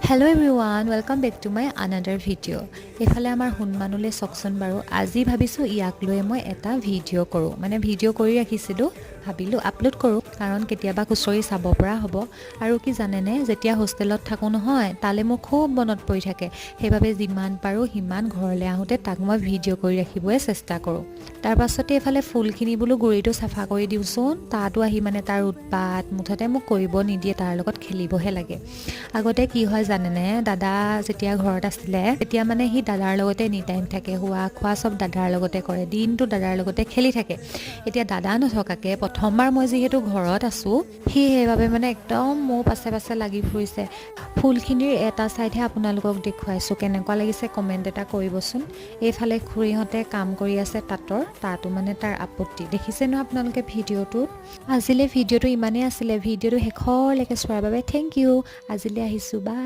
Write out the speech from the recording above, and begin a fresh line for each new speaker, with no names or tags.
Hello everyone, welcome back to my another video. এফালে আমাৰ হুনমানুলে চকচন বাৰু আজি ভাবিছো ইয়াক লৈ মই এটা ভিডিও কৰো মানে ভিডিও কৰি ৰাখিছিলো ভাবিলো আপলোড কৰো কাৰণ কেতিয়াবা কুচৰি চাব পৰা হ'ব আৰু কি জানে নে যেতিয়া হোষ্টেলত থাকো নহয় তালে মই খুব মনত পৰি থাকে সেইভাবে যিমান পাৰো হিমান ঘৰলে আহোতে তাক মই ভিডিও কৰি ৰাখিবই চেষ্টা কৰো তাৰ পাছতে এফালে ফুলখিনি বুলো গুৰিটো সাফা কৰি দিউছোন তাতো আহি মানে তাৰ উৎপাত মুঠতে মোক কৰিব নিদিয়ে তাৰ লগত খেলিবহে লাগে আগতে কি হয় জানে নে দাদা যেতিয়া ঘৰত আছিল তেতিয়া মানে হি দাদাৰ লগতে নি টাইম থাকে হুৱা খোৱা সব দাদাৰ লগতে কৰে দিনটো দাদাৰ লগতে খেলি থাকে এতিয়া দাদা নথকাকে প্ৰথমবাৰ মই যেহেতু ঘৰত আছো হি হেভাবে মানে একদম মো পাছে পাছে লাগি ফুৰিছে ফুলখিনিৰ এটা সাইডে আপোনালোকক দেখুৱাইছো কেনেকুৱা লাগিছে কমেন্ট এটা কৰিবচোন এইফালে খুৰীহতে কাম কৰি আছে তাতো মানে তাৰ আপত্তি দেখিছে ন আপোনালোকে ভিডিওটো আজিলে ভিডিওটো ইমানে আছিল ভিডিওটো শেষলৈকে চোৱাৰ বাবে থ্যাংক ইউ আজিলে আহিছো বাই